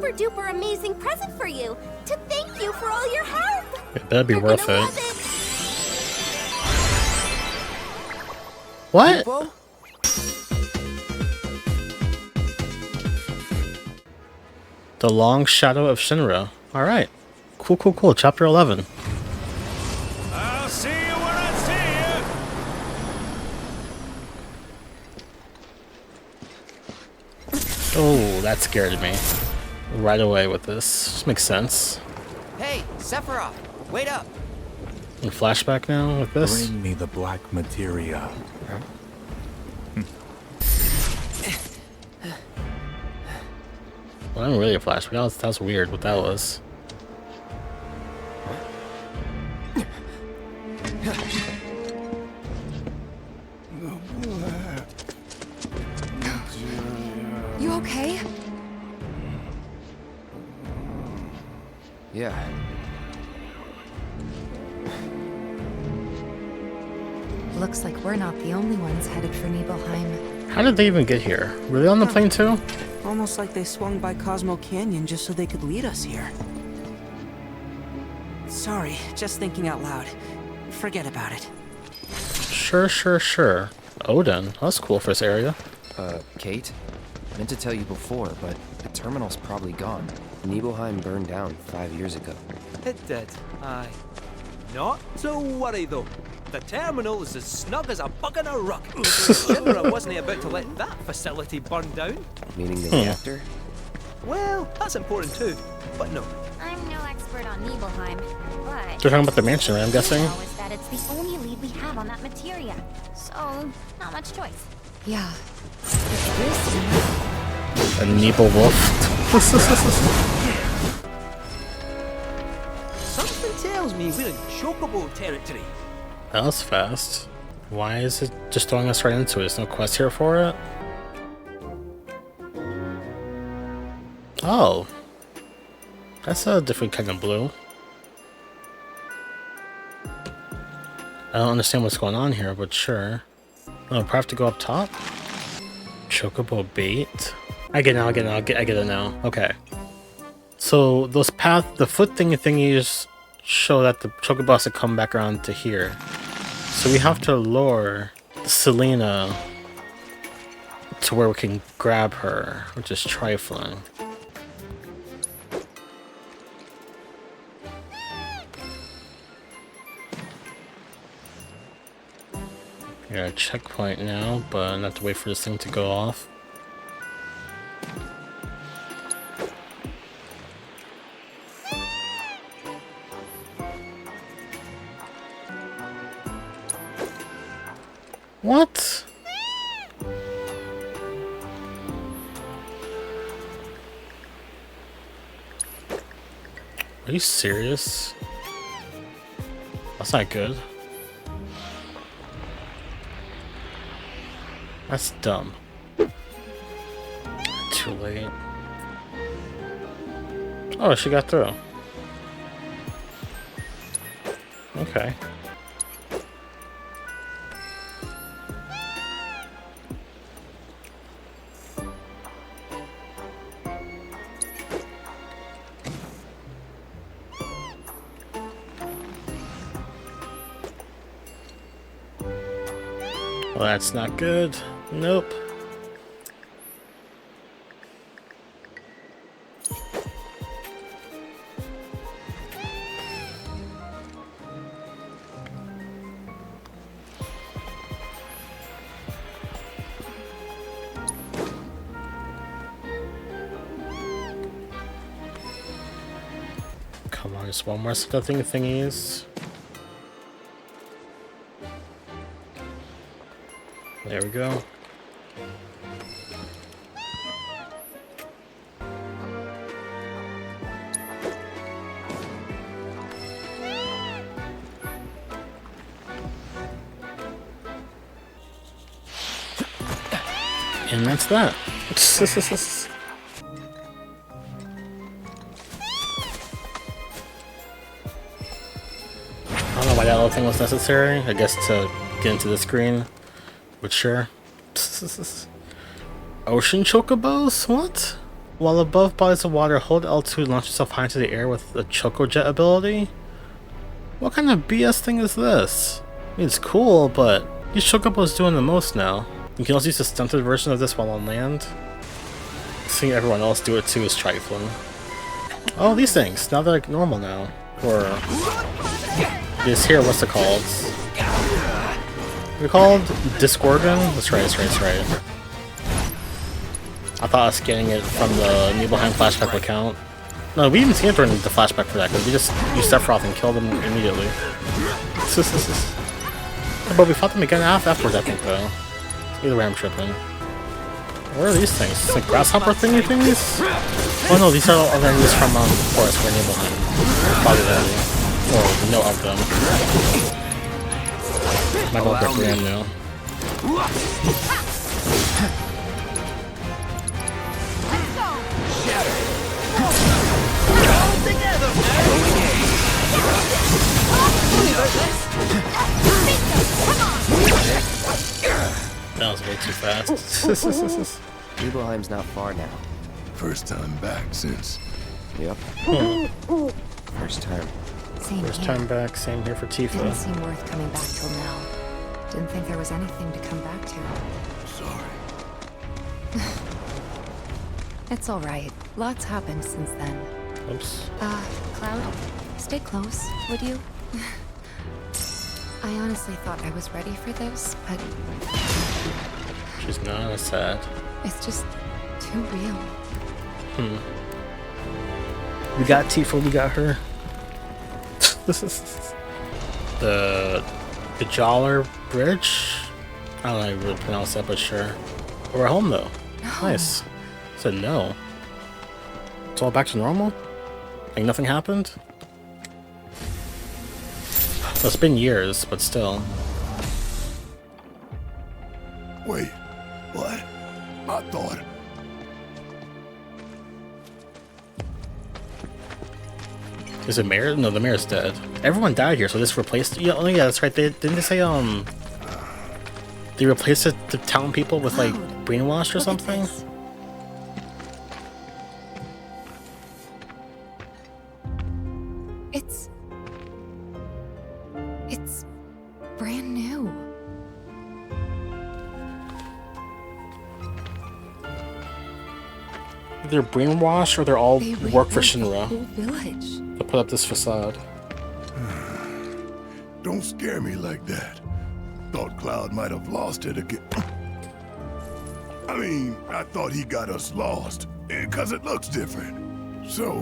super duper amazing present for you to thank you for all your help. It better be worth it. What? Kupo? The Long Shadow of Shinra. Alright. Cool, cool, cool. Chapter 11. I'll see you when I see you. Oh, that scared me. Right away with this. This makes sense. Hey, Sephiroth, wait up. In flashback now with this? Bring me the black materia. Well, not really a flashback. That was weird what that was. You okay? Yeah. Looks like we're not the only ones headed for Nibelheim. How did they even get here? Were they on the plane too? Almost like they swung by Cosmo Canyon just so they could lead us here. Sorry, just thinking out loud. Forget about it. Sure, sure, sure. Odin. That's cool for this area. Kate? Meant to tell you before, but the terminal's probably gone. Nibelheim burned down 5 years ago. It did, aye. Not to worry though. The terminal is as snug as a bug in a rug. Shinra wasn't about to let that facility burn down. Meaning the reactor? Well, that's important too, but no. I'm no expert on Nibelheim, but They're talking about the mansion, right? I'm guessing. know is that it's the only lead we have on that materia, so not much choice. Yeah. It's A Nibel wolf. Something tells me we're in Chocobo territory. That was fast. Why is it just throwing us right into it? There's no quest here for it? Oh. That's a different kind of blue. I don't understand what's going on here, but sure. Oh, probably have to go up top? Chocobo bait? I get it now. Okay. So those the foot thingies show that the Chocobo has to come back around to here. So we have to lure Selena to where we can grab her, which is trifling. We got a checkpoint now, but I have to wait for this thing to go off. What? Are you serious? That's not good. That's dumb. Too late. Oh, she got through. Okay. Well, that's not good. Nope. Come on, just one more set of thingies. There we go. And that's that. I don't know why that little thing was necessary. I guess to get into the screen. But sure. Ocean chocobos? What? While above bodies of water, hold L2 to launch yourself high into the air with the Choco Jet ability? What kind of BS thing is this? I mean, it's cool, but these Chocobo's doing the most now. You can also use a stunted version of this while on land. Seeing everyone else do it too is trifling. Oh, these things! Now they're like normal now. Or this here, what's it called? They're called Discorgan? That's right, that's right, that's right. I thought I was getting it from the Nibelheim flashback account. No, we even seen it during the flashback for that, because we just used Sephiroth and killed them immediately. But we fought them again afterwards, I think, though. Either way, I'm tripping. What are these things? It's like grasshopper thingy thingies? Oh no, these are all enemies from Forest for Nibelheim. Probably them. Or we know of them. Might go grip brand new. That was way too fast. Nibelheim's not far now. First time back since. Yep. First time. Same First here. time back, same here for Didn't Tifa. seem worth coming back till now. Didn't think there was anything to come back to. Sorry. It's alright. Lots happened since then. Oops. Cloud, stay close, would you? I honestly thought I was ready for this, but She's not as sad. it's just too real. We got Tifa, we got her. the Jaller Bridge? I don't know how you really pronounce that, but sure. We're home though. Nice. Said no. It's all back to normal? Like nothing happened? Well, it's been years, but still. Wait, what? I thought. Is it mayor? No, the mayor's dead. Everyone died here, so this replaced. Yeah, oh yeah, that's right. Didn't they say they replaced the town people with like Cloud, brainwashed or look at something? this. It's brand new. They're brainwashed or they're all They work for rebuilt the Shinra whole village. to put up this facade. Don't scare me like that. Thought Cloud might have lost it again. I mean, I thought he got us lost, and 'cause it looks different. So,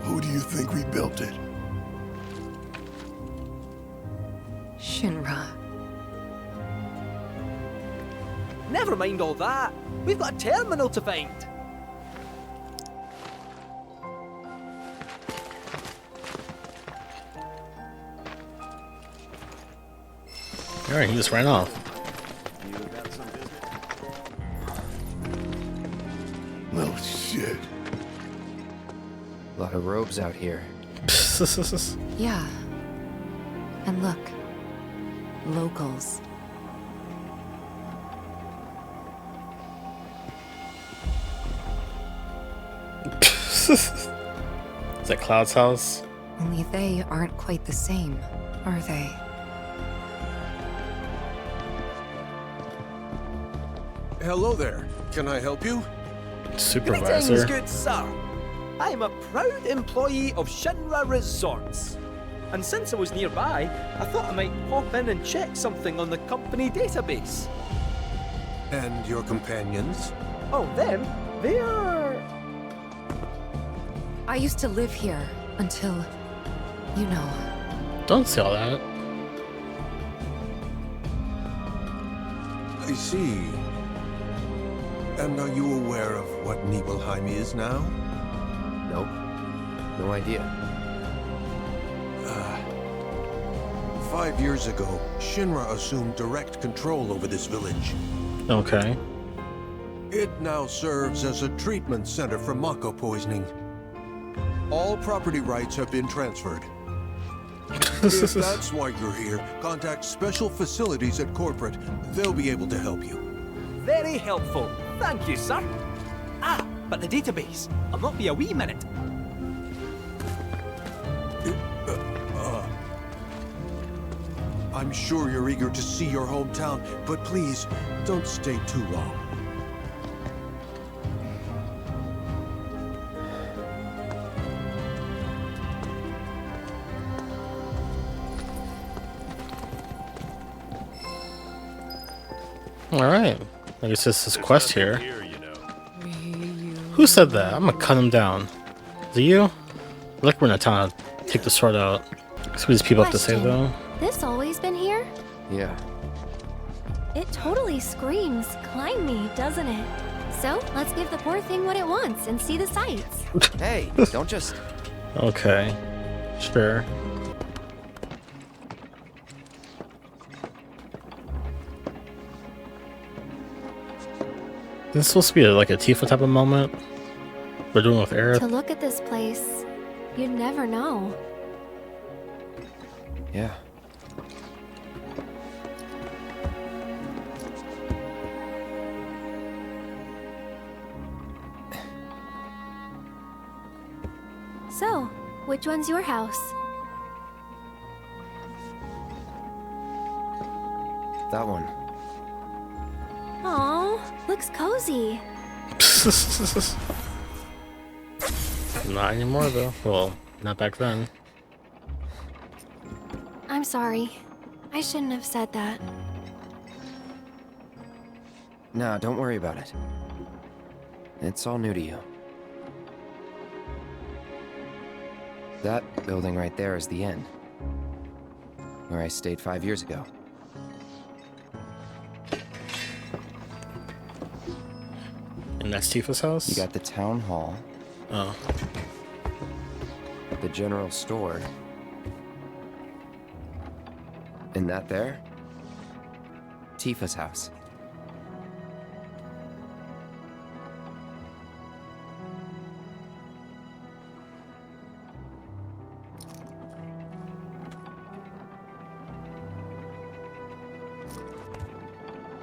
who do you think rebuilt it? Shinra. Never mind all that. We've got a terminal to find. Alright, he just ran off. Well, shit. A lot of robes out here. Yeah. And look. Locals. Is that Cloud's house? Only they aren't quite the same, are they? Hello there. Can I help you? Greetings, Supervisor. good sir. I am a proud employee of Shinra Resorts. And since I was nearby, I thought I might pop in and check something on the company database. And your companions? Oh, them? They're... I used to live here until, you know. Don't say all that. I see. And are you aware of what Nibelheim is now? Nope. No idea. 5 years ago, Shinra assumed direct control over this village. Okay. It now serves as a treatment center for Mako poisoning. All property rights have been transferred. If that's why you're here, contact Special Facilities at Corporate. They'll be able to help you. very helpful. Thank you, sir. Ah, But the database, I'll not be a wee minute. I'm sure you're eager to see your hometown, but please, don't stay too long. Alright. I guess this is quest here. Who said that? I'm gonna cut him down. Is it you? Like we're in a town to take the sword out. See what these people have to say though. This always been here? Yeah. It totally screams climb me, doesn't it? So, let's give the poor thing what it wants and see the sights. Hey, don't just... Okay. Sure. This is supposed to be like a Tifa type of moment. We're doing with Aerith. To look at this place, you'd never know. Yeah. So, which one's your house? That one. Aw, looks cozy. Not anymore though. Well, not back then. I'm sorry. I shouldn't have said that. No, don't worry about it. It's all new to you. That building right there is the inn. Where I stayed 5 years ago. And that's Tifa's house? You got the town hall. Oh. The general store. And that there? Tifa's house.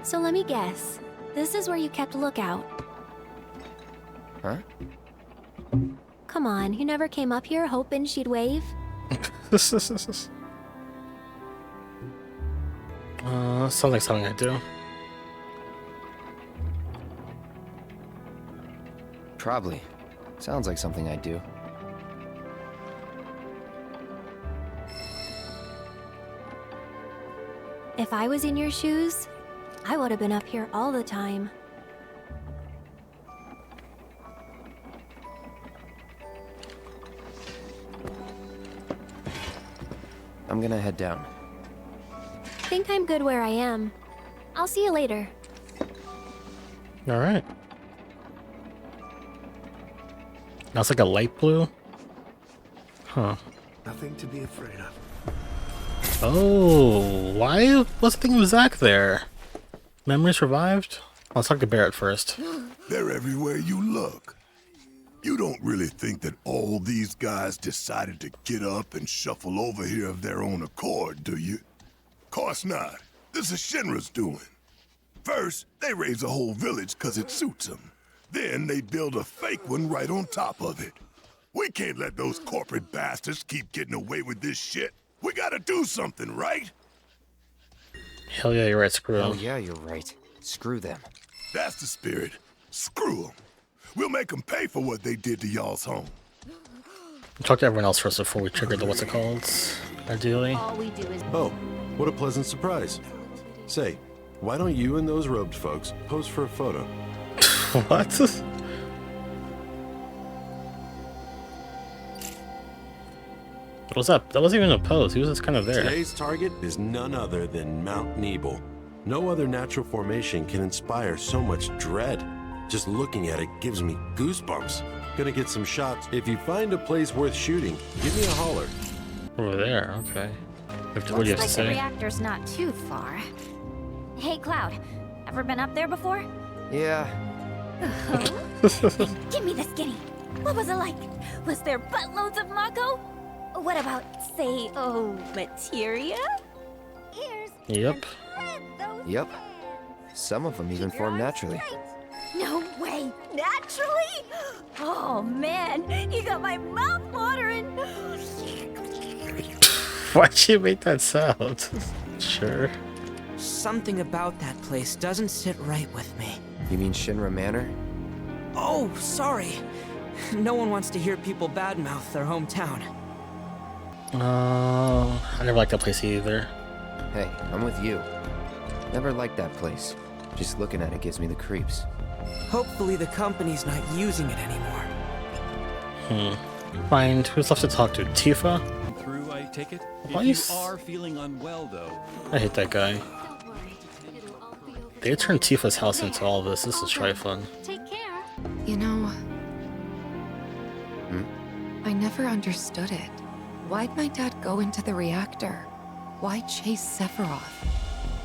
So let me guess. This is where you kept lookout. Huh? Come on, you never came up here hoping she'd wave? Sounds like something I do. Probably. Sounds like something I'd do. If I was in your shoes, I would have been up here all the time. I'm gonna head down. Think I'm good where I am. I'll see you later. Alright. Now it's like a light blue? Huh. Nothing to be afraid of. Oh, why was the thing with Zack there? Memories revived? Let's talk to Barrett first. They're everywhere you look. You don't really think that all these guys decided to get up and shuffle over here of their own accord, do you? Course not. This is Shinra's doing. First, they raise a whole village because it suits them. Then they build a fake one right on top of it. We can't let those corporate bastards keep getting away with this shit. We gotta do something, right? Hell yeah, you're right, screw Oh him. yeah, you're right. Screw them. That's the spirit. Screw them. We'll make them pay for what they did to y'all's home. Talk to everyone else first before we trigger the what's it called, ideally. All we do is... Oh, what a pleasant surprise. Say, why don't you and those robed folks pose for a photo? What? What was up? That wasn't even a pose. He was just kind of there. Today's target is none other than Mount Nibel. No other natural formation can inspire so much dread. Just looking at it gives me goosebumps. Gonna get some shots. If you find a place worth shooting, give me a holler. Over there, okay. What do you have Looks to like the say? reactor's not too far. Hey, Cloud. Ever been up there before? Yeah. Give me the skinny. What was it like? Was there buttloads of Mako? What about, say, materia? Ears. Yep. Yep. Some of them even form naturally. No way! Naturally? Oh man, you got my mouth watering! Why'd you make that sound? Sure. Something about that place doesn't sit right with me. You mean Shinra Manor? Oh, sorry. No one wants to hear people badmouth their hometown. I never liked that place either. Hey, I'm with you. Never liked that place. Just looking at it gives me the creeps. Hopefully the company's not using it anymore. Find who's left to talk to. Tifa? Through, I take it? Why If you are feeling unwell, though. I hate that guy. They turned Tifa's house into all this. This is trifling. Take care. You know, I never understood it. Why'd my dad go into the reactor? Why chase Sephiroth?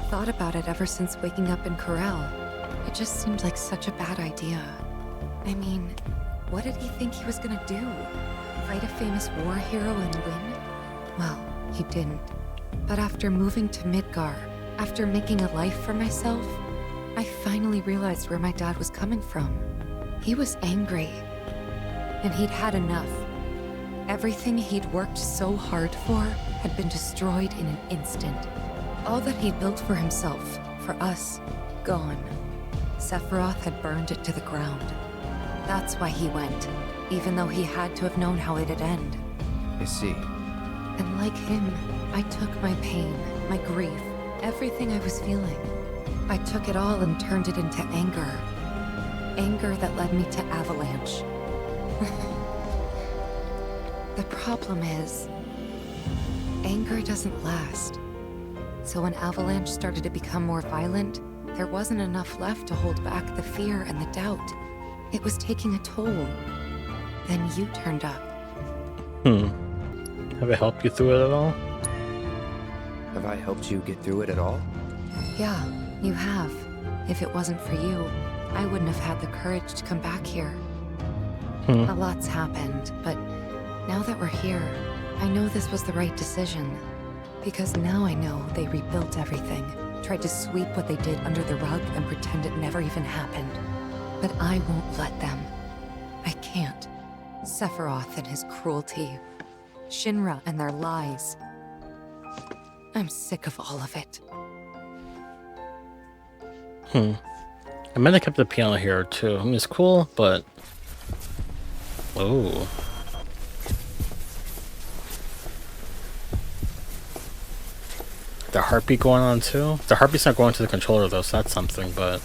Thought about it ever since waking up in Corel. It just seemed like such a bad idea. I mean, what did he think he was gonna do? Fight a famous war hero and win? Well, he didn't. But after moving to Midgar, after making a life for myself, I finally realized where my dad was coming from. He was angry. And he'd had enough. Everything he'd worked so hard for had been destroyed in an instant. All that he'd built for himself, for us, gone. Sephiroth had burned it to the ground. That's why he went, even though he had to have known how it'd end. I see. And like him, I took my pain, my grief, everything I was feeling. I took it all and turned it into anger. Anger that led me to Avalanche. The problem is, anger doesn't last. So when Avalanche started to become more violent, there wasn't enough left to hold back the fear and the doubt. It was taking a toll. Then you turned up. Have I helped you through it at all? Have I helped you get through it at all? Yeah, you have. If it wasn't for you, I wouldn't have had the courage to come back here. A lot's happened, but now that we're here, I know this was the right decision. Because now I know they rebuilt everything, tried to sweep what they did under the rug and pretend it never even happened. But I won't let them. I can't. Sephiroth and his cruelty. Shinra and their lies. I'm sick of all of it. I might have kept the piano here too. I mean, it's cool, but... Oh. The heartbeat going on too? The heartbeat's not going to the controller though, so that's something, but...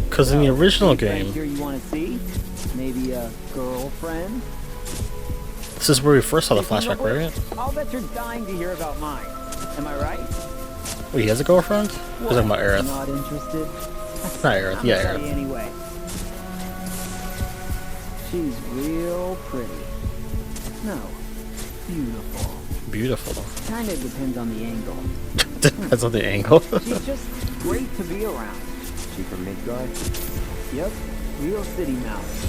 Because in the original game... Here you want to see? Maybe a girlfriend? This is where we first saw the flashback, right? I'll bet you're dying to hear about mine. Am I right? Wait, he has a girlfriend? We're talking about Aerith. Not interested? Not Aerith, yeah, Aerith. Anyway. She's real pretty. No, beautiful. Beautiful. Kinda depends on the angle. Depends on the angle. She's just great to be around. She from Midgar? Yep, real city mouse.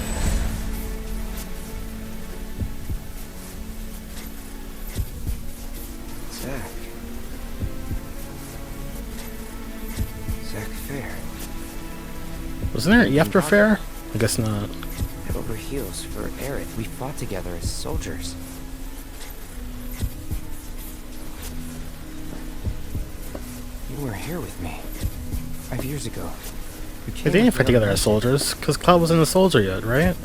Zack Fair. Wasn't there an after fair? I guess not. Head over heels for Aerith. We fought together as soldiers. You were here with me 5 years ago. They didn't fight together as soldiers, because Cloud wasn't a soldier yet, right?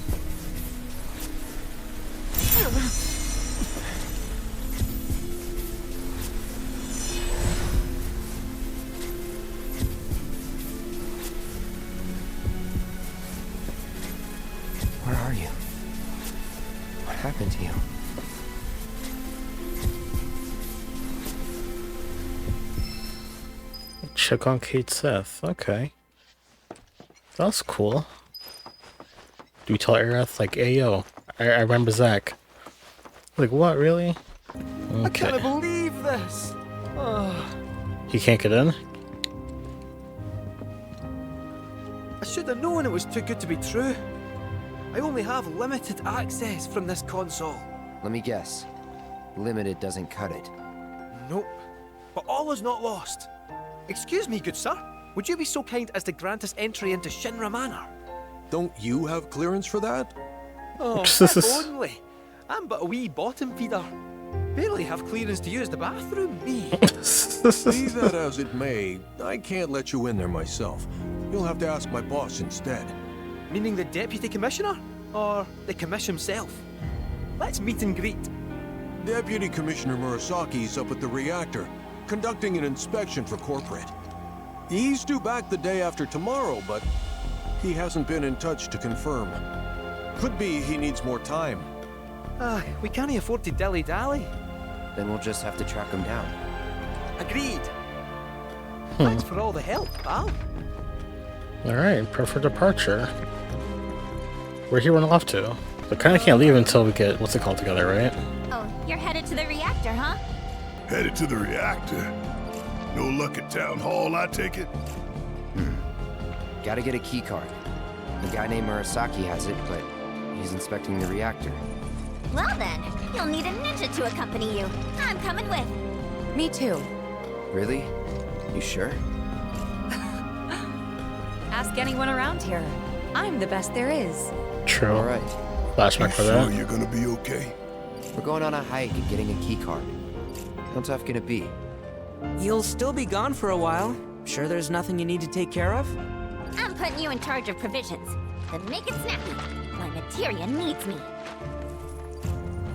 Where are you? What happened to you? Check on Kate Seth. Okay. That's cool. Do we tell Aerith, like, hey, yo, I remember Zack. Like, what, really? I can't believe this! He can't get in? I should have known it was too good to be true. I only have limited access from this console. Let me guess. Limited doesn't cut it. Nope. But all is not lost. Excuse me, good sir. Would you be so kind as to grant us entry into Shinra Manor? Don't you have clearance for that? Oh, if only. I'm but a wee bottom feeder. Barely have clearance to use the bathroom, me. Be that as it may, I can't let you in there myself. You'll have to ask my boss instead. Meaning the deputy commissioner? Or the commission himself? Let's meet and greet. Deputy Commissioner Murasaki's up at the reactor, conducting an inspection for corporate. He's due back the day after tomorrow, but he hasn't been in touch to confirm. Could be he needs more time. We can't afford to dilly-dally. Then we'll just have to track him down. Agreed. Thanks for all the help, pal. Alright, prefer departure. Where he run off to? We kinda can't leave until we get what's it called together, right? Oh, you're headed to the reactor, huh? Headed to the reactor? No luck at town hall, I take it? Gotta get a key card. The guy named Murasaki has it, but he's inspecting the reactor. Well then, you'll need a ninja to accompany you. I'm coming with. Me too. Really? You sure? Ask anyone around here. I'm the best there is. True. Alright. Flashback for Sure that. you're gonna be okay? We're going on a hike and getting a key card. How tough can it be? You'll still be gone for a while. Sure there's nothing you need to take care of? I'm putting you in charge of provisions. Then make it snappy. My materia needs me.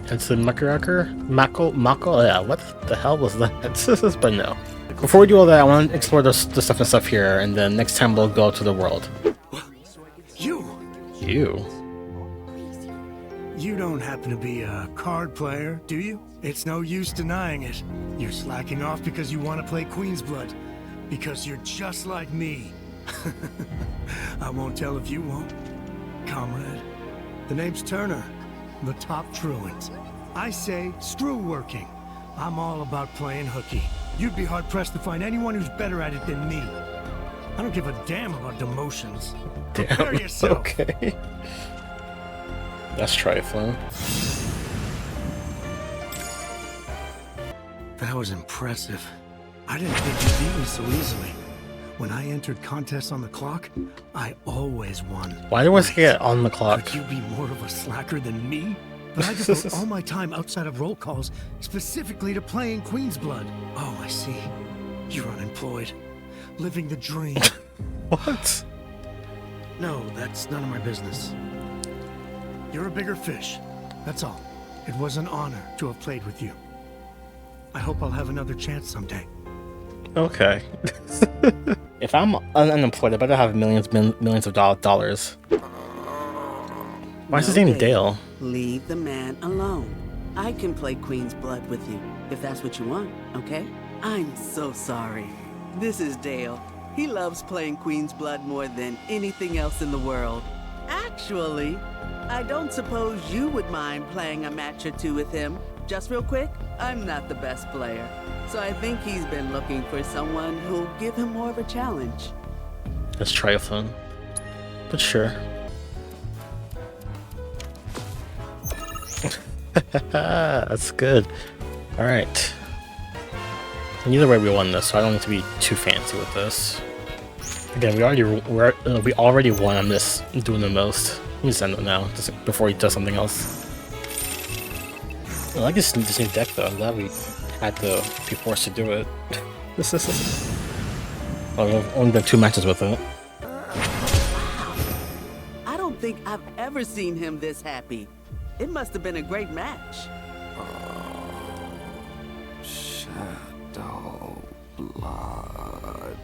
It's the Mako? Yeah, what the hell was that? But no. Before we do all that, I want to explore the stuff here, and then next time we'll go to the world. You don't happen to be a card player, do you? It's no use denying it. You're slacking off because you want to play Queen's Blood. Because you're just like me. I won't tell if you won't, comrade. The name's Turner, the top truant. I say, screw working. I'm all about playing hooky. You'd be hard-pressed to find anyone who's better at it than me. I don't give a damn about demotions. Prepare yourself. Okay. That's trifling. That was impressive. I didn't think you'd beat me so easily. When I entered contests on the clock, I always won. Why do I get on the clock? Could you be more of a slacker than me? But I devote all my time outside of roll calls specifically to playing Queen's Blood. Oh, I see. You're unemployed. Living the dream. What? No, that's none of my business. You're a bigger fish. That's all. It was an honor to have played with you. I hope I'll have another chance someday. Okay. If I'm unemployed, I better have millions of dollars. Why is his name Dale? Leave the man alone. I can play Queen's Blood with you, if that's what you want, okay? I'm so sorry. This is Dale. He loves playing Queen's Blood more than anything else in the world. Actually, I don't suppose you would mind playing a match or two with him. Just real quick, I'm not the best player, so I think he's been looking for someone who'll give him more of a challenge. That's trifling. But sure. That's good. Alright. Either way we won this, so I don't need to be too fancy with this. Again, we already won on this doing the most. Let me just end it now, just before he does something else. I like this new deck though. I'm glad we had to be forced to do it. Well, we've only done 2 matches with it. I don't think I've ever seen him this happy. It must have been a great match. Shadow blood.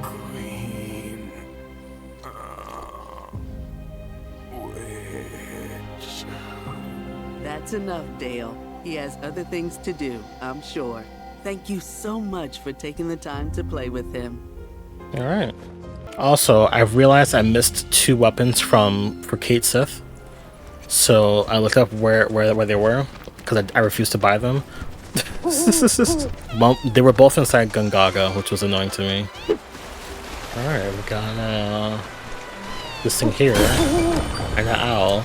Queen. Witch. That's enough, Dale. He has other things to do, I'm sure. Thank you so much for taking the time to play with him. Alright. Also, I've realized I missed 2 weapons for Kate Sith. So I looked up where they were, because I refused to buy them. Well, they were both inside Gungaga, which was annoying to me. Alright, we got this thing here. And an owl.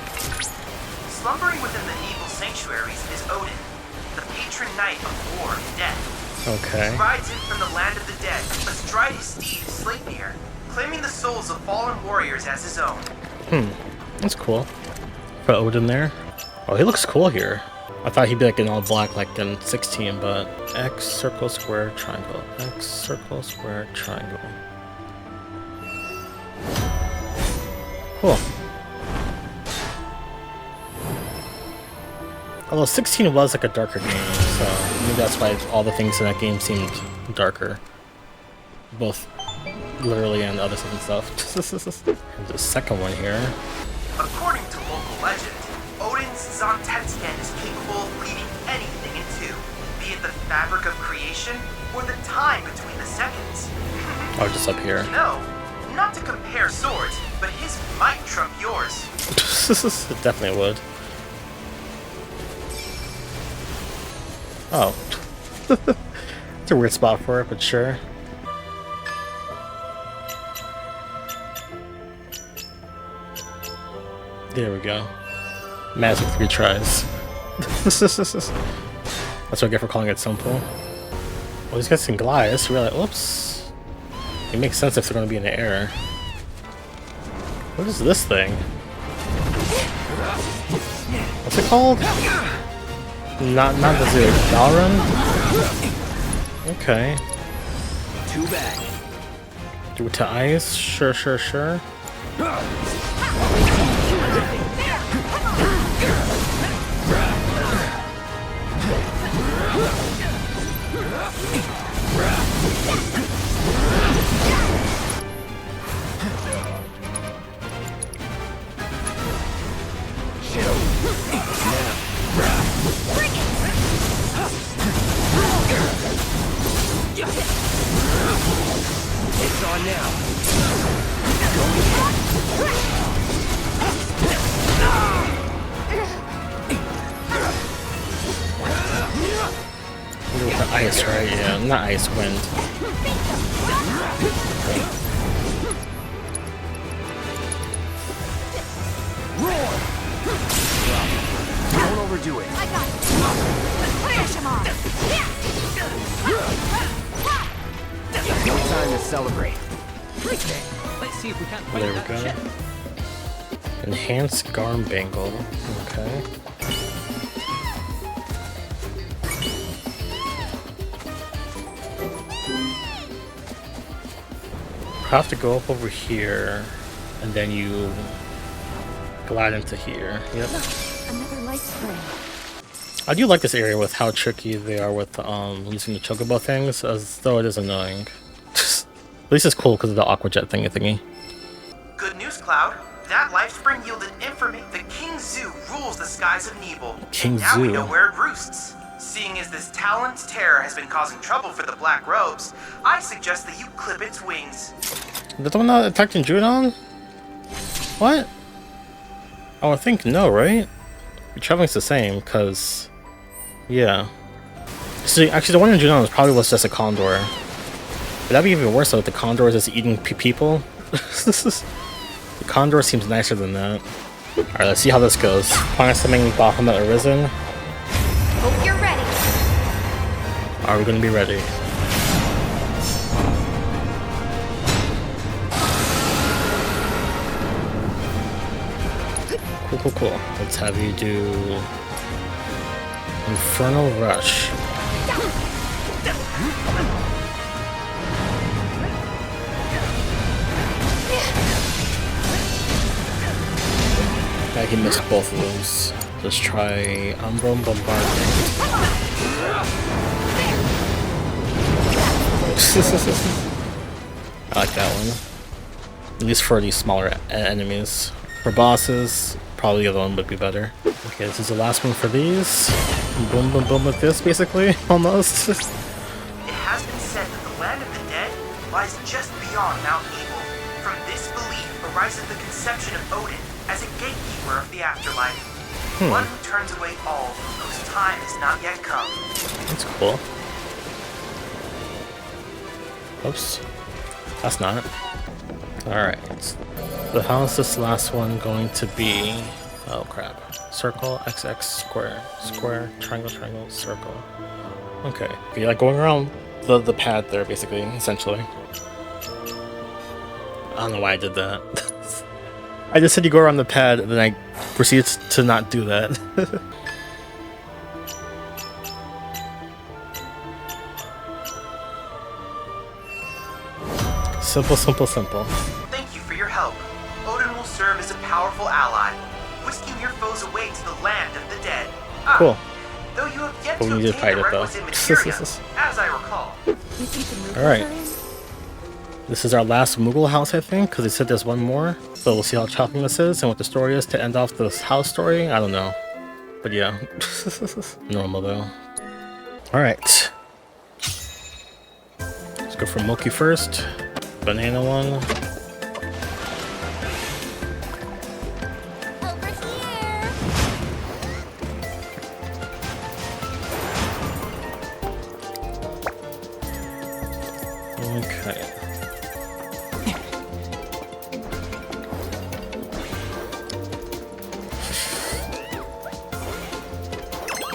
Slumbering within the Nibel sanctuaries is Odin, the patron knight of war and death. Okay. He rides in from the land of the dead, astride his steed Sleipnir, claiming the souls of fallen warriors as his own. That's cool. Put Odin there. Oh, he looks cool here. I thought he'd be like in all black like in 16, but X, circle, square, triangle. X, circle, square, triangle. Cool. Although 16 was like a darker game, so maybe that's why all the things in that game seemed darker. Both literally and other stuff. There's a second one here. According to local legend, Odin's Zontetsken is capable of bleeding anything in two, be it the fabric of creation or the time between the seconds. Oh, just up here. No, not to compare swords, but his might trump yours. It definitely would. Oh. It's a weird spot for it, but sure. There we go. Magic 3 tries. That's what I get for calling it simple. Well, these guys can glide. That's really. Whoops. It makes sense if they're going to be in the air. What is this thing? What's it called? Not the zoo. Balrun? Okay. Too bad. Do it to ice? Sure. It's on now. With the ice, right? Yeah, not ice, wind. Don't overdo it. I got it. Finish him off. No time to celebrate. Let's see if we can't find There we that go. ship. Enhanced Garm Bangle. Okay. Have to go up over here, and then you glide into here. Yep. Another light spring. I do like this area with how tricky they are with using the chocobo things, as though it is annoying. At least it's cool because of the aqua jet thingy. Good news, Cloud. That life spring yielded information. The King Zoo rules the skies of Nibel. King now we Zoo. know where it roosts. Seeing as this talon's terror has been causing trouble for the Black Robes, I suggest that you clip its wings. The one that attacked in Junon? What? Oh, I think no, right? Traveling's the same, because... Yeah. See, actually, the one in Junon probably was just a condor. But that'd be even worse though, if the condor is just eating people. The condor seems nicer than that. Alright, let's see how this goes. Planet Summoning Bahamut Arisen. Hope you're ready. Are we gonna be ready? Cool. Let's have you do Infernal Rush. Yeah, he missed both of those. Let's try Umbrum Bombardment. I like that one. At least for these smaller enemies. For bosses, probably the other one would be better. Okay, this is the last one for these. Boom with this, basically. Almost. It has been said that the land of the dead lies just beyond Mount Nibel. From this belief arises the conception of Odin as a gatekeeper of the afterlife. One who turns away all whose time has not yet come. That's cool. Oops. That's not. Alright. So how is this last one going to be? Oh crap. Circle, XX, square, square, triangle, triangle, circle. Okay. You're like going around the pad there, basically, essentially. I don't know why I did that. I just said you go around the pad, and then I proceeded to not do that. Simple, simple, simple. Thank you for your help. Odin will serve as a powerful ally, whisking your foes away to the land of the dead. Cool. Though you have yet But to we need to obtain fight the it, though. requisite materia, as I recall. Alright. This is our last Moogle house, I think, because they said there's one more. So we'll see how shocking this is and what the story is to end off this house story. I don't know. But yeah. Normal, though. Alright. Let's go for Moki first. Banana one. Okay.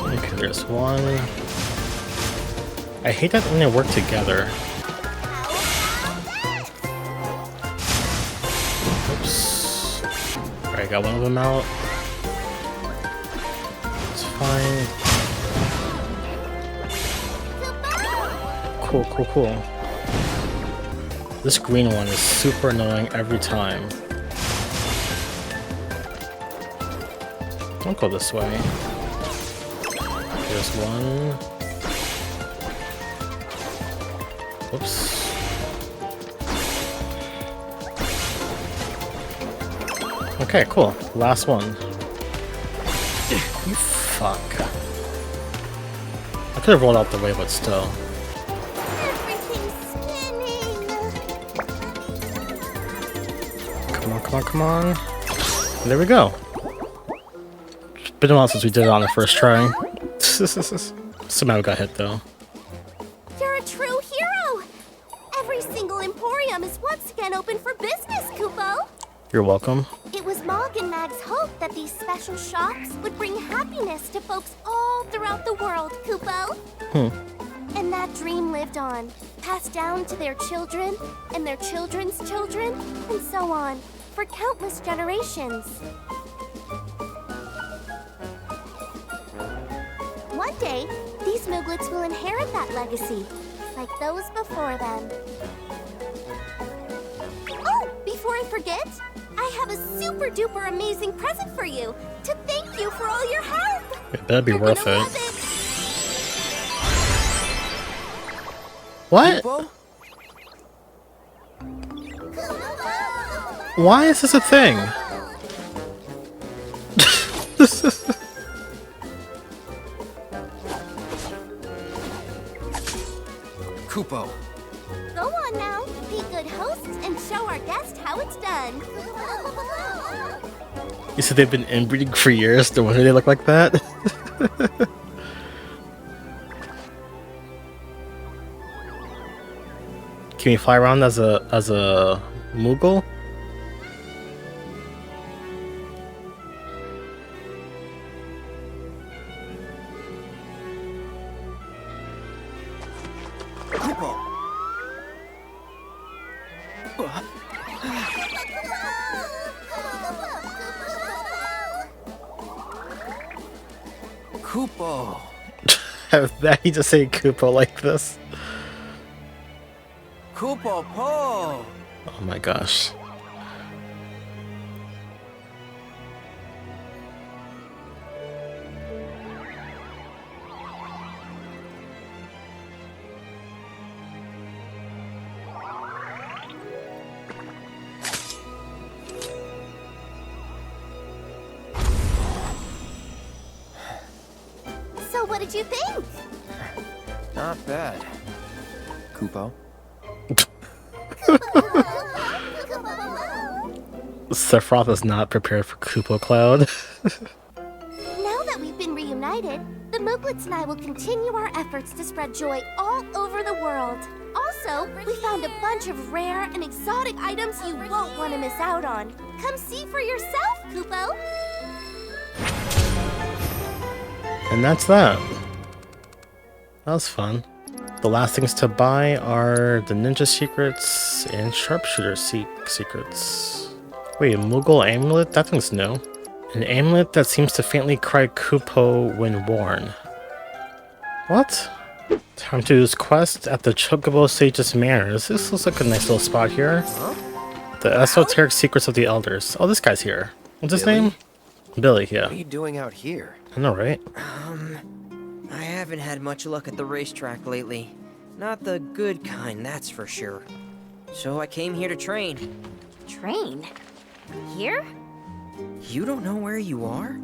Okay, there's one. I hate that when they work together. Oops. Alright, got one of them out. It's fine. Cool, cool, cool. This green one is super annoying every time. Don't go this way. There's one. Whoops. Okay, cool. Last one. You fuck. I could have rolled out the way, but still. Come on, come on, come on. And there we go. It's been a while since we did it on the first try. Somehow got hit though. You're a true hero! Every single Emporium is once again open for business, Kupo! You're welcome. It was Mog and Mag's hope that these special shops would bring happiness to folks all throughout the world, Kupo. And that dream lived on, passed down to their children and their children's children, and so on, for countless generations. One day, these Mooglets will inherit that legacy, like those before them. Oh, before I forget, I have a super duper amazing present for you to thank you for all your help. It better be worth it. What? Why is this a thing? Kupo. Go on now, be good hosts and show our guest how it's done. You said they've been inbreeding for years, no wonder they look like that? Can we fly around as a Moogle? Kupo. That he just say Kupo like this. Kupo po. Oh my gosh. So what did you think? Not bad. Kupo. Sephiroth is not prepared for Kupo Cloud. Now that we've been reunited, the Mooglets and I will continue our efforts to spread joy all over the world. Also, Also, we found a bunch of rare and exotic items you won't want to miss out on. Come see for yourself, Kupo. And that's that. That was fun. The last things to buy are the ninja secrets and sharpshooter secrets. Wait, a Moogle amulet? That thing's new. An amulet that seems to faintly cry Kupo when worn. What? Time to do this quest at the Chocobo Sage's Manor. This looks like a nice little spot here. The Esoteric Secrets of the Elders. Oh, this guy's here. What's his name? Billy, yeah. What are you doing out here? I know, right? I haven't had much luck at the racetrack lately. Not the good kind, that's for sure. So I came here to train. Train? Here? You don't know where you are?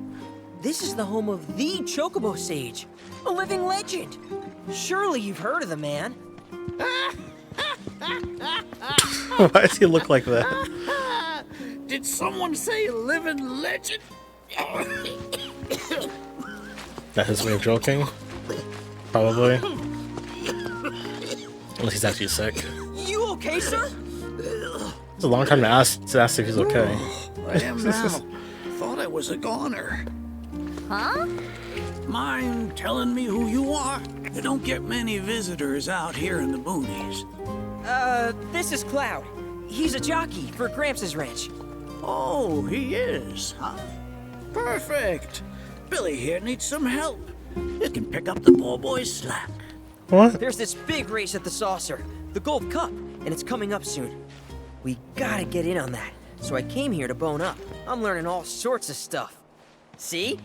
This is the home of the Chocobo Sage, a living legend. Surely you've heard of the man. Why does he look like that? Did someone say living legend? That his way of joking? Probably. Unless he's actually sick. You okay, sir? It's a long time to ask if he's okay. I am now. Thought I was a goner. Huh? Mind telling me who you are? You don't get many visitors out here in the boonies. This is Cloud. He's a jockey for Gramps' ranch. Oh, he is, huh? Perfect. Billy here needs some help. You can pick up the poor boy's slack. What? There's this big race at the Saucer, the Gold Cup, and it's coming up soon. We gotta get in on that, so I came here to bone up. I'm learning all sorts of stuff. See?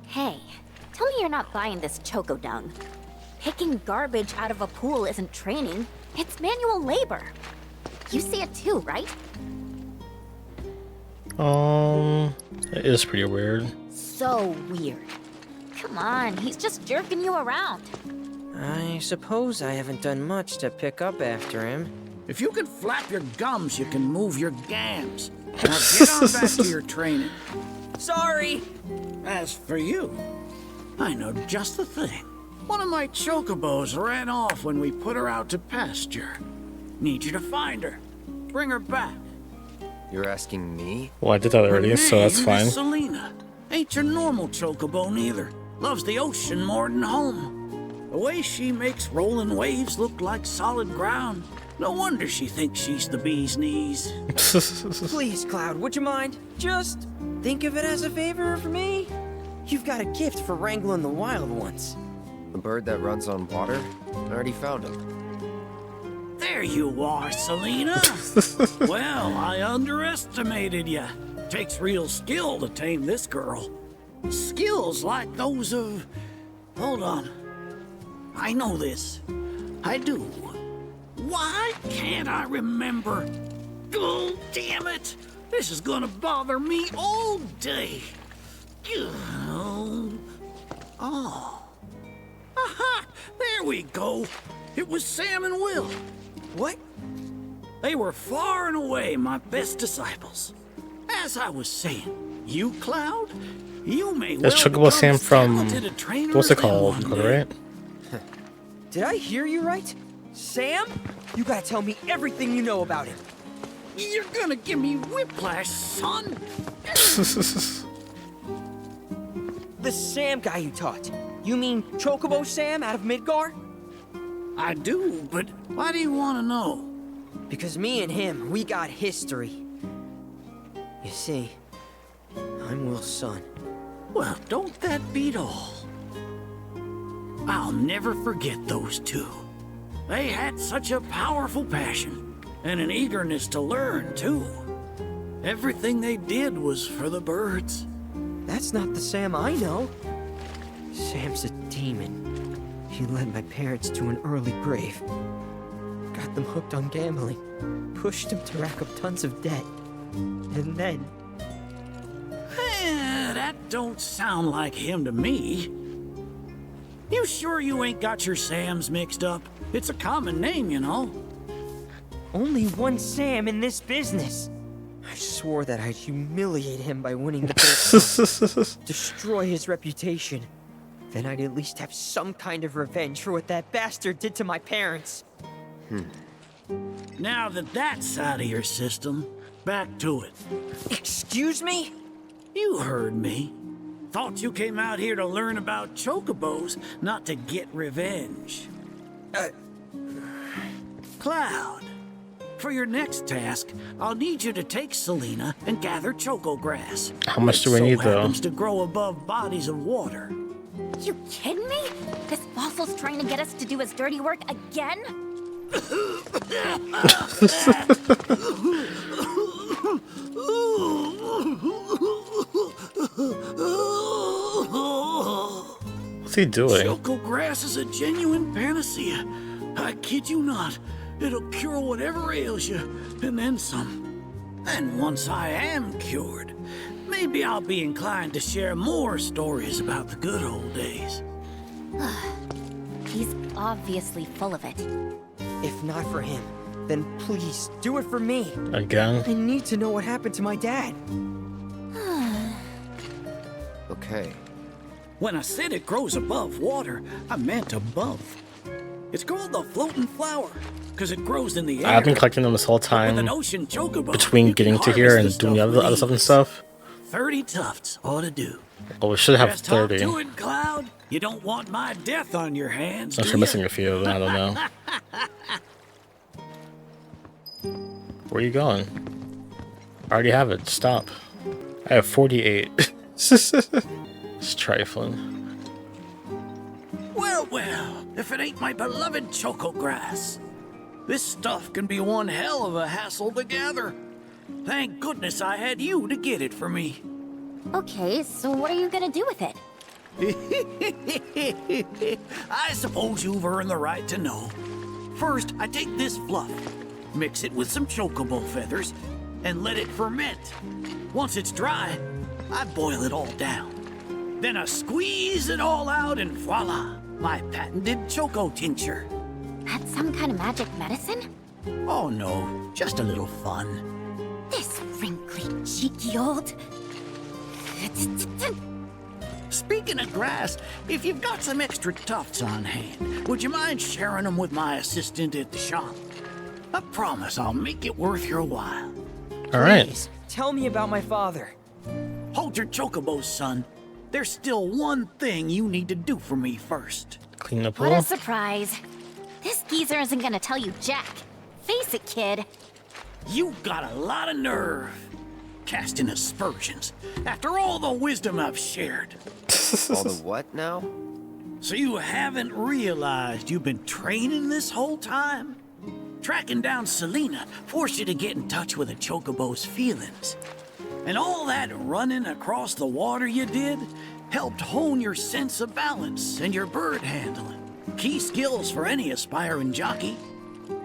Hey, tell me you're not buying this choco dung. Picking garbage out of a pool isn't training, it's manual labor. You see it too, right? It is pretty weird. So weird. Come on, he's just jerking you around. I suppose I haven't done much to pick up after him. If you can flap your gums, you can move your gams. Now get on back to your training. Sorry! As for you, I know just the thing. One of my chocobos ran off when we put her out to pasture. Need you to find her. Bring her back. You're asking me? Well, I did that already, so that's fine. Selena. Ain't your normal chocobo neither. Loves the ocean more than home. The way she makes rolling waves look like solid ground. No wonder she thinks she's the bee's knees. Please, Cloud, would you mind? Just think of it as a favor for me. You've got a gift for wrangling the wild ones. The bird that runs on water? I already found him. There you are, Selena. Well, I underestimated you. Takes real skill to tame this girl. Skills like those of... Hold on. I know this. I do. Why can't I remember? Oh, damn it! This is gonna bother me all day. Oh. Aha! There we go. It was Sam and Will. What? They were far and away my best disciples. As I was saying, you, Cloud, you may well That's Chocobo Sam from... trainer What's it as them called? one day. Right? Did I hear you right? Sam? You gotta tell me everything you know about him. You're gonna give me whiplash, son. The Sam guy you taught. You mean Chocobo Sam out of Midgar? I do, but why do you want to know? Because me and him, we got history. You see, I'm Will's son. Well, don't that beat all? I'll never forget those two. They had such a powerful passion, and an eagerness to learn, too. Everything they did was for the birds. That's not the Sam I know. Sam's a demon. He led my parents to an early grave. Got them hooked on gambling. Pushed them to rack up tons of debt. And then... That don't sound like him to me. You sure you ain't got your Sams mixed up? It's a common name, you know. Only one Sam in this business. I swore that I'd humiliate him by winning the business. Destroy his reputation. Then I'd at least have some kind of revenge for what that bastard did to my parents. Now that that's out of your system, back to it. Excuse me? You heard me. Thought you came out here to learn about chocobos, not to get revenge. Cloud, for your next task, I'll need you to take Selena and gather choco grass. How much do we need, though? It happens to grow above bodies of water. You kidding me? This fossil's trying to get us to do his dirty work again? What's he doing? Choco grass is a genuine panacea. I kid you not. It'll cure whatever ails you, and then some. And once I am cured, maybe I'll be inclined to share more stories about the good old days. He's obviously full of it. If not for him, then please do it for me. Again? I need to know what happened to my dad. Okay. When I said it grows above water, I meant above. It's called the floating flower, because it grows in the air. I've been collecting them this whole time With an ocean chocobo, between getting to here and doing the other stuff and stuff. 30 tufts ought to do. Oh, we should have Just hop 30. to it, Cloud. You don't want my death on your hands, Unless do you're you? missing a few, I don't know. Where are you going? I already have it. Stop. I have 48. It's trifling. Well, well, if it ain't my beloved choco grass. This stuff can be one hell of a hassle to gather. Thank goodness I had you to get it for me. Okay, so what are you gonna do with it? I suppose you've earned the right to know. First, I take this fluff, mix it with some chocobo feathers, and let it ferment. Once it's dry, I boil it all down. Then I squeeze it all out and voila, my patented choco tincture. That's some kind of magic medicine? Oh no, just a little fun. This wrinkly, cheeky old... Speaking of grass, if you've got some extra tufts on hand, would you mind sharing them with my assistant at the shop? I promise I'll make it worth your while. All right. Please, tell me about my father. Hold your chocobos, son. There's still one thing you need to do for me first. Clean the What pool. a surprise. This geezer isn't gonna tell you jack. Face it, kid. You got a lot of nerve. Casting aspersions after all the wisdom I've shared. All the what now? So you haven't realized you've been training this whole time? Tracking down Selena forced you to get in touch with a chocobo's feelings. And all that running across the water you did helped hone your sense of balance and your bird handling. Key skills for any aspiring jockey.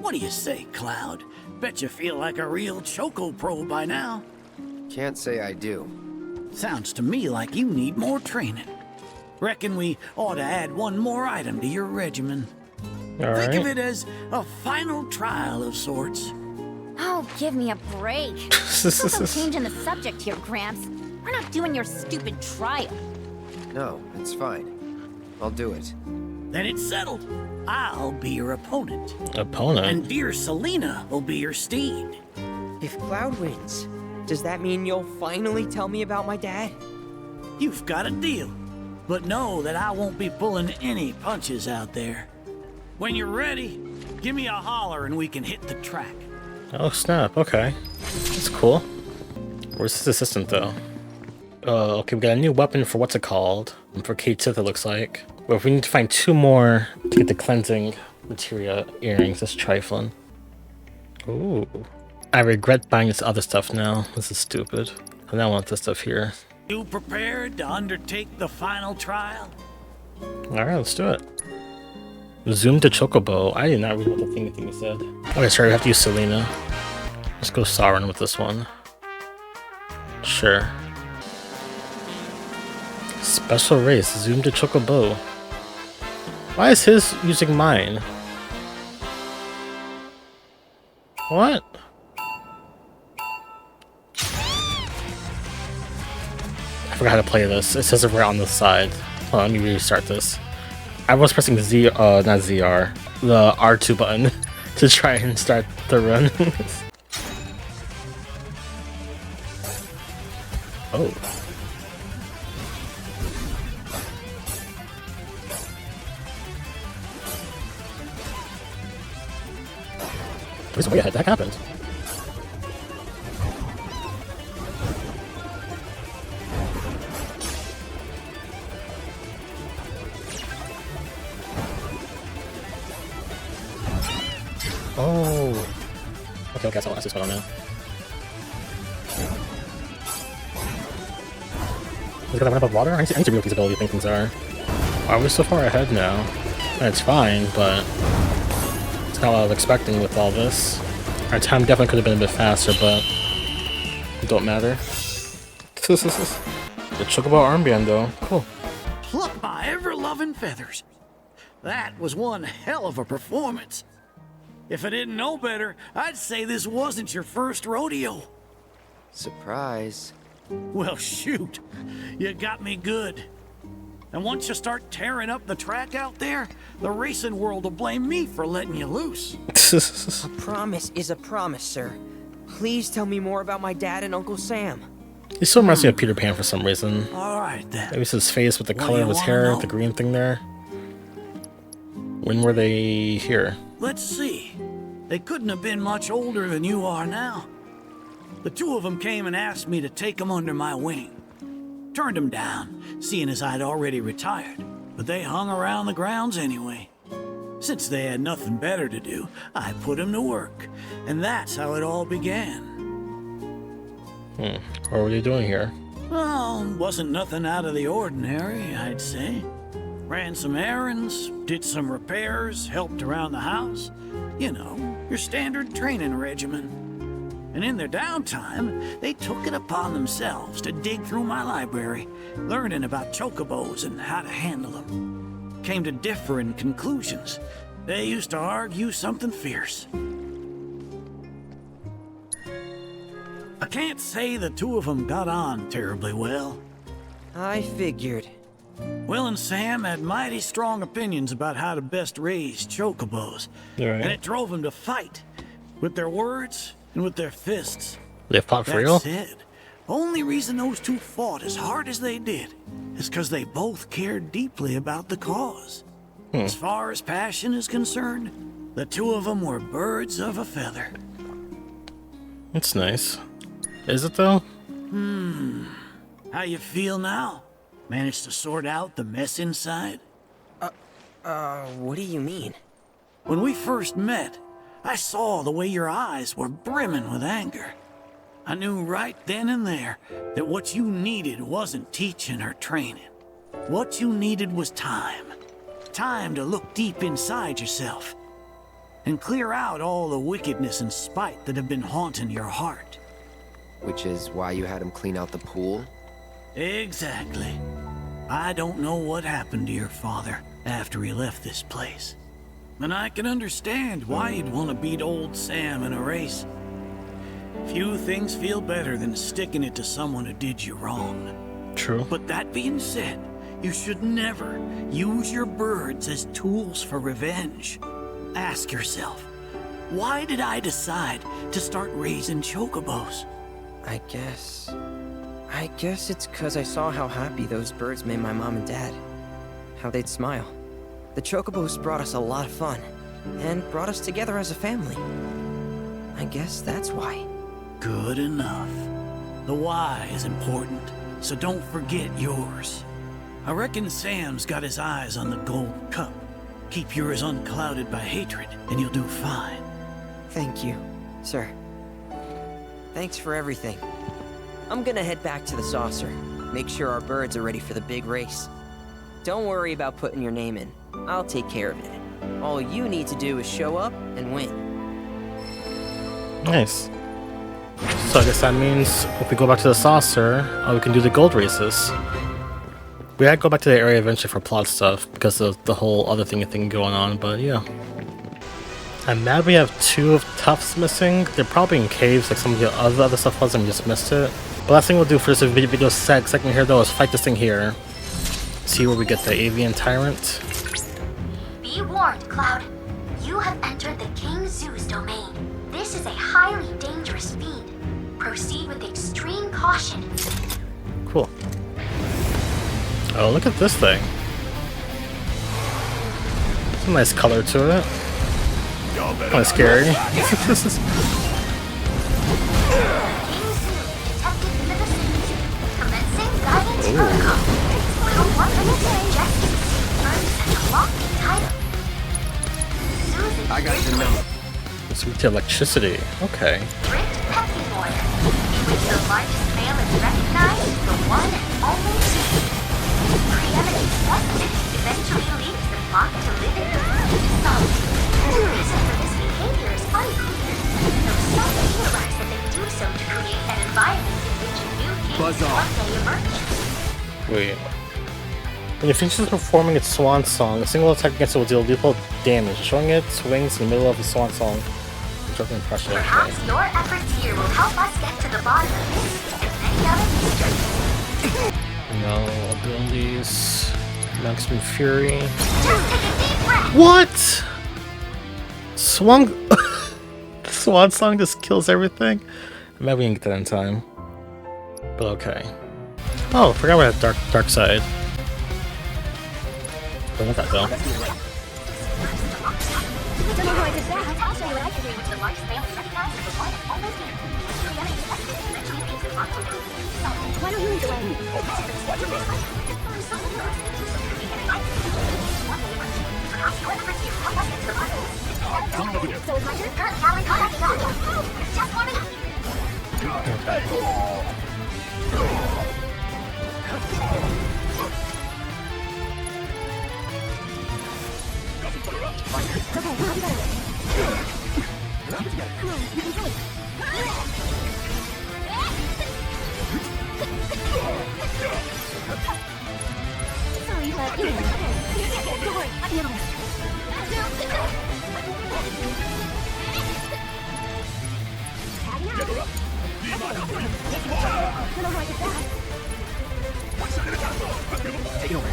What do you say, Cloud? Bet you feel like a real choco pro by now. Can't say I do. Sounds to me like you need more training. Reckon we ought to add one more item to your regimen. All Think right. of it as a final trial of sorts. Oh, give me a break. I'm changing the subject here, Gramps. We're not doing your stupid trial. No, it's fine. I'll do it. Then it's settled. I'll be your opponent. Opponent? And dear Selena will be your steed. If Cloud wins, does that mean you'll finally tell me about my dad? You've got a deal. But know that I won't be pulling any punches out there. When you're ready, give me a holler and we can hit the track. Oh snap, okay. That's cool. Where's his assistant though? Okay, we got a new weapon for what's it called? For Kate Sith, it looks like. But if we need to find 2 more to get the cleansing materia earrings, that's trifling. Ooh. I regret buying this other stuff now. This is stupid. I don't want this stuff here. You prepared to undertake the final trial? Alright, let's do it. Zoom to Chocobo. I did not read what the thing said. Okay, sorry, we have to use Selena. Let's go Sauron with this one. Sure. Special race, zoom to Chocobo. Why is his using mine? What? I forgot how to play this. It says it right on the side. Hold on, let me restart this. I was pressing Z, not ZR, the R2 button to try and start the run. Oh. Wait, what the heck happened? Oh. Okay, so I'll ask this one now. Is it gonna run above water? I need to real these ability things are. Are we so far ahead now? It's fine, but it's not what I was expecting with all this. Our time definitely could have been a bit faster, but it don't matter. The Chocobo armband though, cool. Pluck my ever-loving feathers. That was one hell of a performance. If I didn't know better, I'd say this wasn't your first rodeo. Surprise. Well, shoot. You got me good. And once you start tearing up the track out there, the racing world will blame me for letting you loose. A promise is a promise, sir. Please tell me more about my dad and Uncle Sam. He still reminds me of Peter Pan for some reason. All right, then. Maybe it's his face with the What do color you of his wanna hair, know? the green thing there. When were they here? Let's see. They couldn't have been much older than you are now. The two of them came and asked me to take them under my wing. Turned them down, seeing as I'd already retired, but they hung around the grounds anyway. Since they had nothing better to do, I put them to work, and that's how it all began. What were they doing here? Well, wasn't nothing out of the ordinary, I'd say. Ran some errands, did some repairs, helped around the house. You know, your standard training regimen. And in their downtime, they took it upon themselves to dig through my library, learning about chocobos and how to handle them. Came to differing conclusions. They used to argue something fierce. I can't say the two of them got on terribly well. I figured. Will and Sam had mighty strong opinions about how to best raise chocobos. Right. And it drove them to fight, with their words and with their fists. They fought for real? That said, only reason those two fought as hard as they did is because they both cared deeply about the cause. As far as passion is concerned, the two of them were birds of a feather. It's nice. Is it though? How you feel now? Managed to sort out the mess inside? What do you mean? When we first met, I saw the way your eyes were brimming with anger. I knew right then and there that what you needed wasn't teaching or training. What you needed was time. Time to look deep inside yourself and clear out all the wickedness and spite that have been haunting your heart. Which is why you had him clean out the pool? Exactly. I don't know what happened to your father after he left this place. And I can understand why you'd want to beat old Sam in a race. Few things feel better than sticking it to someone who did you wrong. True. But that being said, you should never use your birds as tools for revenge. Ask yourself, why did I decide to start raising chocobos? I guess it's 'cause I saw how happy those birds made my mom and dad. How they'd smile. The chocobos brought us a lot of fun, and brought us together as a family. I guess that's why. Good enough. The why is important, so don't forget yours. I reckon Sam's got his eyes on the gold cup. Keep yours unclouded by hatred, and you'll do fine. Thank you, sir. Thanks for everything. I'm gonna head back to the saucer. Make sure our birds are ready for the big race. Don't worry about putting your name in. I'll take care of it. All you need to do is show up and win. Nice. So I guess that means if we go back to the saucer, we can do the gold races. We had to go back to the area eventually for plot stuff because of the whole other thing going on, but yeah. I'm mad we have two of Tufts missing. They're probably in caves like some of the other stuff was and we just missed it. But last thing we'll do for this video segment here though is fight this thing here. See where we get the Avian Tyrant. Be warned, Cloud. You have entered the King Zoo's domain. This is a highly dangerous feat. Proceed with extreme caution. Cool. Oh, look at this thing. Some nice color to it. Kind of scary. I got the number. It's with the electricity. Okay. Rift Pecking Order, in which the largest male is recognized as the one and only chief. Preeminent specimen eventually leads the flock to live in solitude. The reason for this behavior is unclear, though some theorize that they do so to create an environment in which new kings one day emerge. Wait. When it finishes performing its swan song, a single attack against it will deal lethal damage, showing its wings in the middle of the swan song. Perhaps your efforts here will help us get to the bottom of this and many other mysteries. No abilities. Maximum Fury. Just take a deep breath. What? Swan. Swan song just kills everything. Maybe we can get that in time. But okay. Oh, I forgot we had dark side. Don't want that though. I'll show you what I can do with the largest male recognized as the one and only king. Preeminent specimen eventually leads the flock to live in solitude. Why don't you lead the way? Perhaps your efforts here will help us get to the bottom of this. So is my turn? Current gallery contact on. Just warming up. Sorry, but you don't worry, I can handle this. Take it over.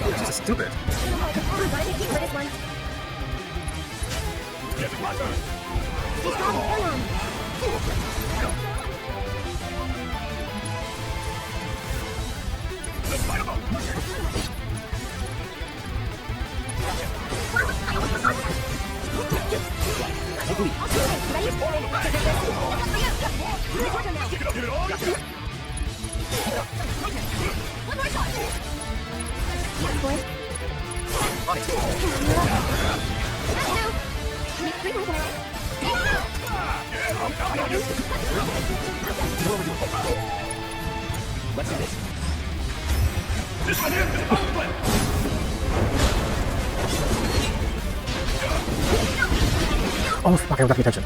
This is stupid. Let's do this. Oh fuck, I forgot to pay attention.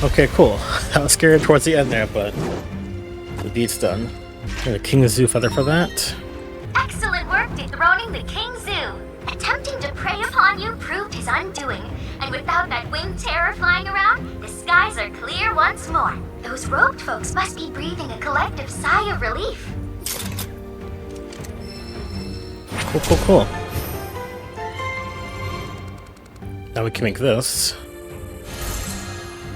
Okay, cool. That was scary towards the end there, but the beat's done. Got a King Zoo feather for that. Excellent work dethroning the King Zoo. Attempting to prey upon you proved his undoing, and without that winged terror flying around, the skies are clear once more. Those robed folks must be breathing a collective sigh of relief. Cool, cool, cool. Now we can make this.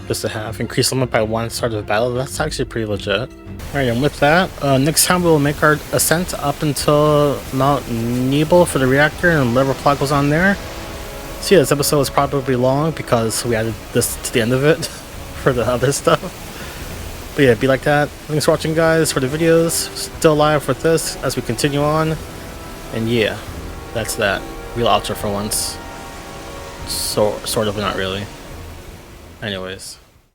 Just to have increased limit by 1 start of battle. That's actually pretty legit. Alright, and with that, next time we will make our ascent up until Mount Nibel for the reactor and whatever plot goes on there. So yeah, this episode was probably long because we added this to the end of it for the other stuff. But yeah, be like that. Thanks for watching, guys, for the videos. Still live with this as we continue on. And yeah, that's that. Real outro for once. Sort of, but not really. Anyways.